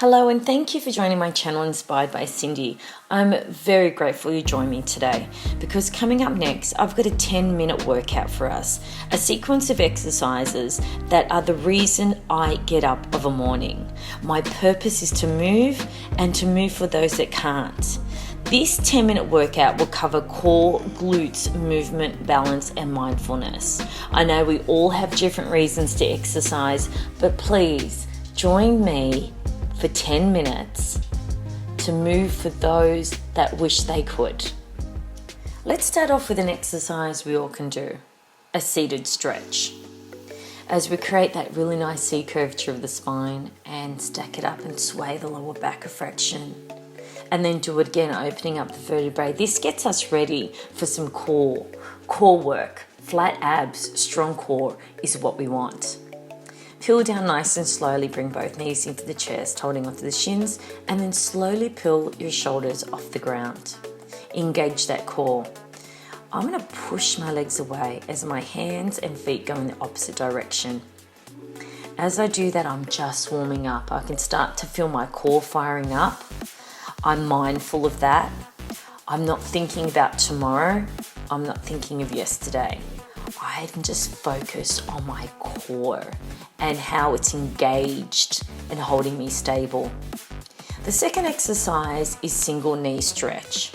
Hello and thank you for joining my channel Inspired by Cyndi. I'm very grateful you joined me today because coming up next I've got a 10-minute workout for us, a sequence of exercises that are the reason I get up of a morning. My purpose is to move and to move for those that can't. This 10-minute workout will cover core, glutes, movement, balance and mindfulness. I know we all have different reasons to exercise, but please join me for 10 minutes to move for those that wish they could. Let's start off with an exercise we all can do, a seated stretch. As we create that really nice C curvature of the spine and stack it up and sway the lower back a fraction. And then do it again, opening up the vertebrae. This gets us ready for some core work. Flat abs, strong core is what we want. Peel down nice and slowly, bring both knees into the chest, holding onto the shins, and then slowly peel your shoulders off the ground. Engage that core. I'm going to push my legs away as my hands and feet go in the opposite direction. As I do that, I'm just warming up. I can start to feel my core firing up. I'm mindful of that. I'm not thinking about tomorrow. I'm not thinking of yesterday. I'm just focused on my core and how it's engaged and holding me stable. The second exercise is single knee stretch.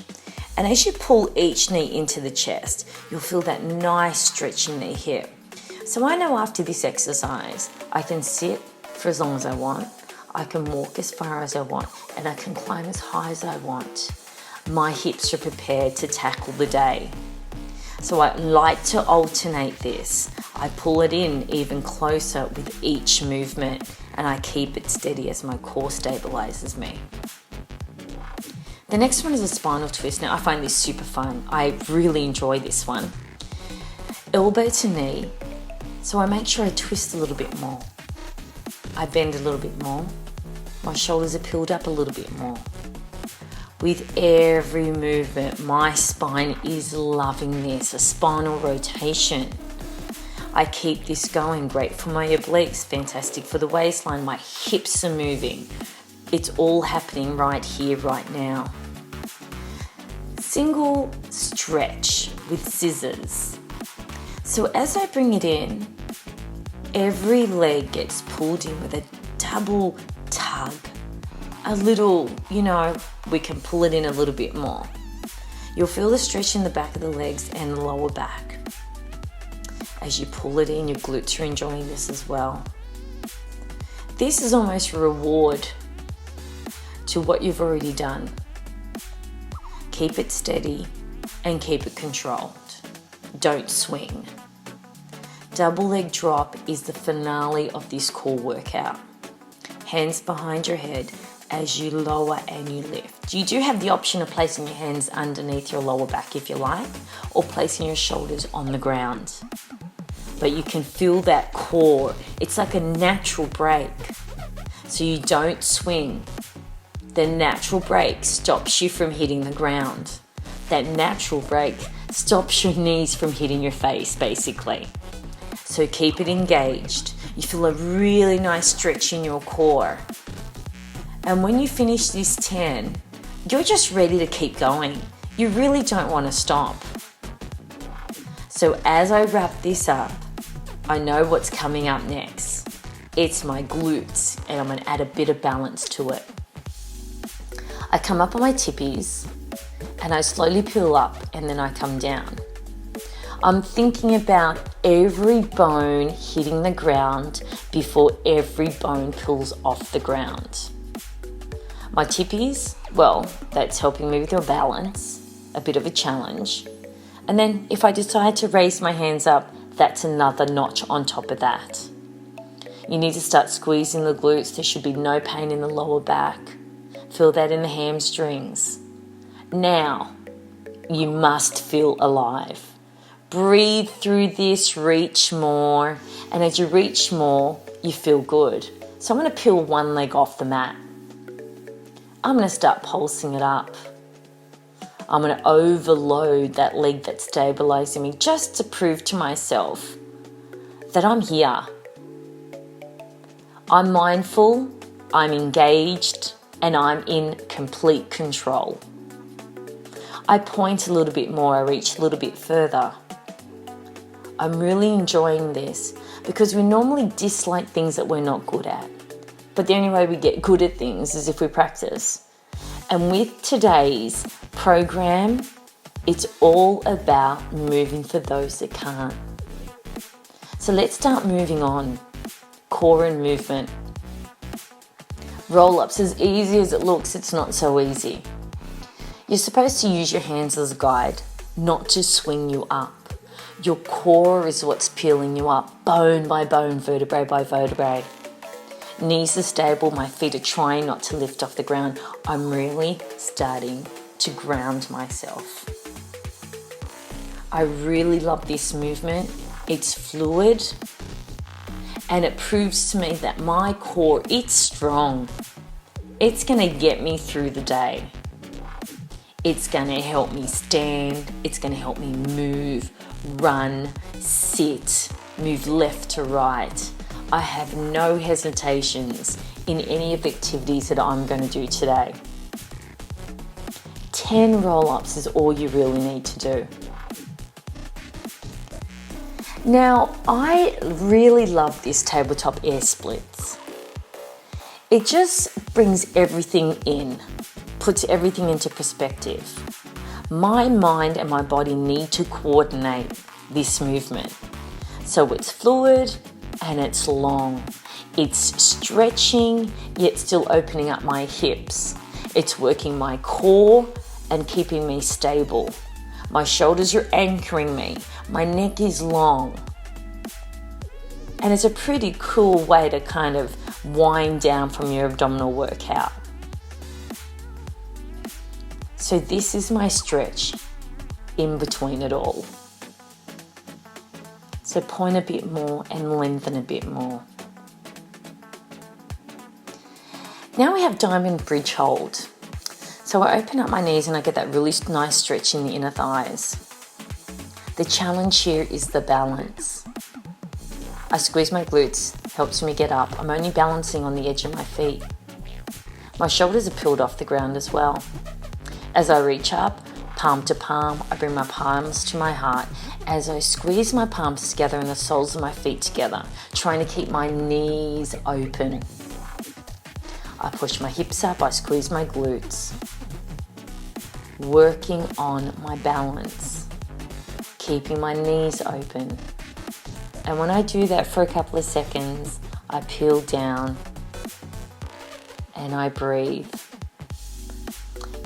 And as you pull each knee into the chest, you'll feel that nice stretch in the hip. So I know after this exercise, I can sit for as long as I want, I can walk as far as I want, and I can climb as high as I want. My hips are prepared to tackle the day. So I like to alternate this. I pull it in even closer with each movement and I keep it steady as my core stabilizes me. The next one is a spinal twist. Now I find this super fun. I really enjoy this one. Elbow to knee. So I make sure I twist a little bit more. I bend a little bit more. My shoulders are peeled up a little bit more. With every movement, my spine is loving this, a spinal rotation. I keep this going, great for my obliques, fantastic for the waistline, my hips are moving. It's all happening right here, right now. Single stretch with scissors. So as I bring it in, every leg gets pulled in with a double tug. A little, we can pull it in a little bit more. You'll feel the stretch in the back of the legs and the lower back. As you pull it in, your glutes are enjoying this as well. This is almost a reward to what you've already done. Keep it steady and keep it controlled. Don't swing. Double leg drop is the finale of this core workout. Hands behind your head as you lower and you lift. You do have the option of placing your hands underneath your lower back if you like, or placing your shoulders on the ground. But you can feel that core. It's like a natural break. So you don't swing. The natural break stops you from hitting the ground. That natural break stops your knees from hitting your face, basically. So keep it engaged. You feel a really nice stretch in your core. And when you finish this 10, you're just ready to keep going. You really don't want to stop. So as I wrap this up, I know what's coming up next. It's my glutes, and I'm going to add a bit of balance to it. I come up on my tippies, and I slowly peel up, and then I come down. I'm thinking about every bone hitting the ground before every bone pulls off the ground. My tippies, well, that's helping me with your balance, a bit of a challenge. And then if I decide to raise my hands up, that's another notch on top of that. You need to start squeezing the glutes. There should be no pain in the lower back. Feel that in the hamstrings. Now, you must feel alive. Breathe through this, reach more. And as you reach more, you feel good. So I'm going to peel one leg off the mat. I'm going to start pulsing it up. I'm going to overload that leg that's stabilizing me just to prove to myself that I'm here. I'm mindful I'm engaged, and I'm in complete control. I point a little bit more, I reach a little bit further. I'm really enjoying this because we normally dislike things that we're not good at. But the only way we get good at things is if we practice. And with today's program, it's all about moving for those that can't. So let's start moving on. Core and movement. Roll-ups, as easy as it looks, it's not so easy. You're supposed to use your hands as a guide, not to swing you up. Your core is what's peeling you up, bone by bone, vertebrae by vertebrae. Knees are stable, my feet are trying not to lift off the ground. I'm really starting to ground myself. I really love this movement. It's fluid and it proves to me that my core, it's strong. It's gonna get me through the day. It's gonna help me stand. It's gonna help me move, run, sit, move left to right. I have no hesitations in any of the activities that I'm going to do today. 10 roll-ups is all you really need to do. Now, I really love this tabletop air splits. It just brings everything in, puts everything into perspective. My mind and my body need to coordinate this movement. So it's fluid and it's long. It's stretching, yet still opening up my hips. It's working my core and keeping me stable. My shoulders are anchoring me. My neck is long. And it's a pretty cool way to kind of wind down from your abdominal workout. So this is my stretch in between it all. So point a bit more and lengthen a bit more. Now we have diamond bridge hold. So I open up my knees and I get that really nice stretch in the inner thighs. The challenge here is the balance. I squeeze my glutes, helps me get up. I'm only balancing on the edge of my feet. My shoulders are peeled off the ground as well. As I reach up, palm to palm, I bring my palms to my heart as I squeeze my palms together and the soles of my feet together, trying to keep my knees open. I push my hips up, I squeeze my glutes, working on my balance, keeping my knees open. And when I do that for a couple of seconds, I peel down and I breathe.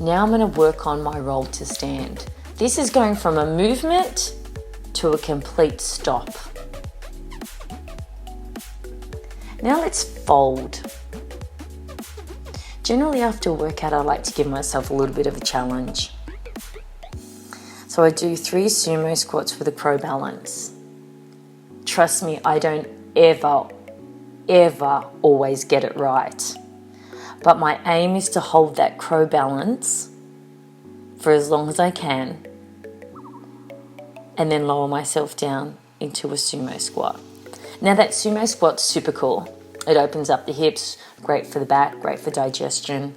Now I'm going to work on my roll to stand. This is going from a movement to a complete stop. Now let's fold. Generally after a workout, I like to give myself a little bit of a challenge. So I do 3 sumo squats with a crow balance. Trust me, I don't ever always get it right. But my aim is to hold that crow balance for as long as I can and then lower myself down into a sumo squat. Now that sumo squat's super cool. It opens up the hips, great for the back, great for digestion.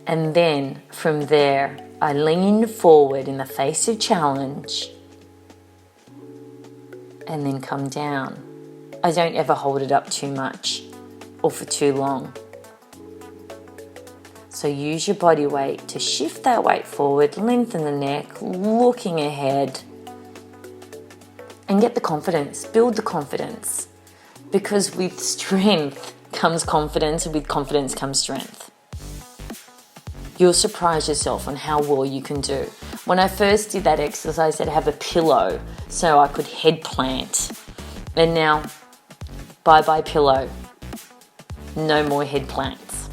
And then from there, I lean forward in the face of challenge and then come down. I don't ever hold it up too much or for too long. So use your body weight to shift that weight forward, lengthen the neck, looking ahead, and get the confidence, build the confidence. Because with strength comes confidence, and with confidence comes strength. You'll surprise yourself on how well you can do. When I first did that exercise, I'd have a pillow so I could head plant. And now, bye-bye pillow. No more head plants.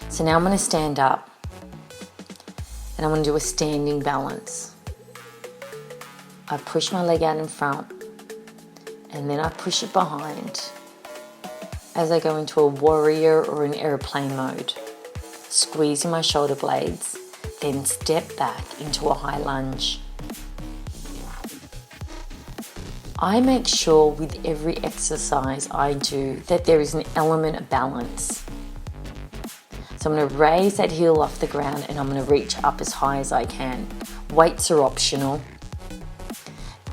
So now I'm going to stand up and I'm going to do a standing balance. I push my leg out in front and then I push it behind as I go into a warrior or an airplane mode, squeezing my shoulder blades, then step back into a high lunge. I make sure with every exercise I do that there is an element of balance. So I'm going to raise that heel off the ground and I'm going to reach up as high as I can. Weights are optional.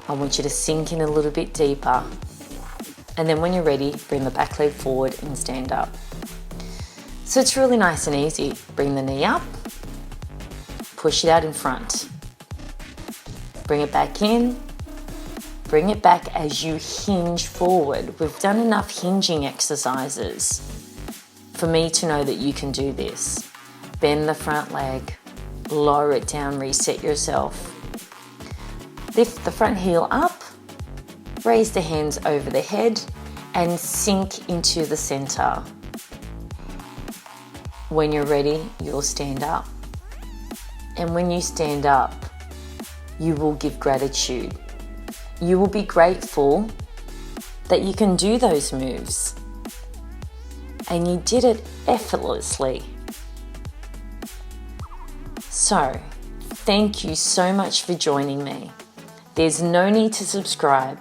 I want you to sink in a little bit deeper. And then when you're ready, bring the back leg forward and stand up. So it's really nice and easy. Bring the knee up, push it out in front. Bring it back in, bring it back as you hinge forward. We've done enough hinging exercises for me to know that you can do this. Bend the front leg, lower it down, reset yourself. Lift the front heel up, raise the hands over the head and sink into the center. When you're ready, you'll stand up. And when you stand up, you will give gratitude. You will be grateful that you can do those moves. And you did it effortlessly. So, thank you so much for joining me. There's no need to subscribe,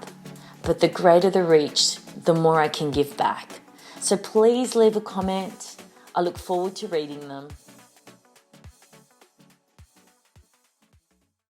but the greater the reach, the more I can give back. So please leave a comment. I look forward to reading them.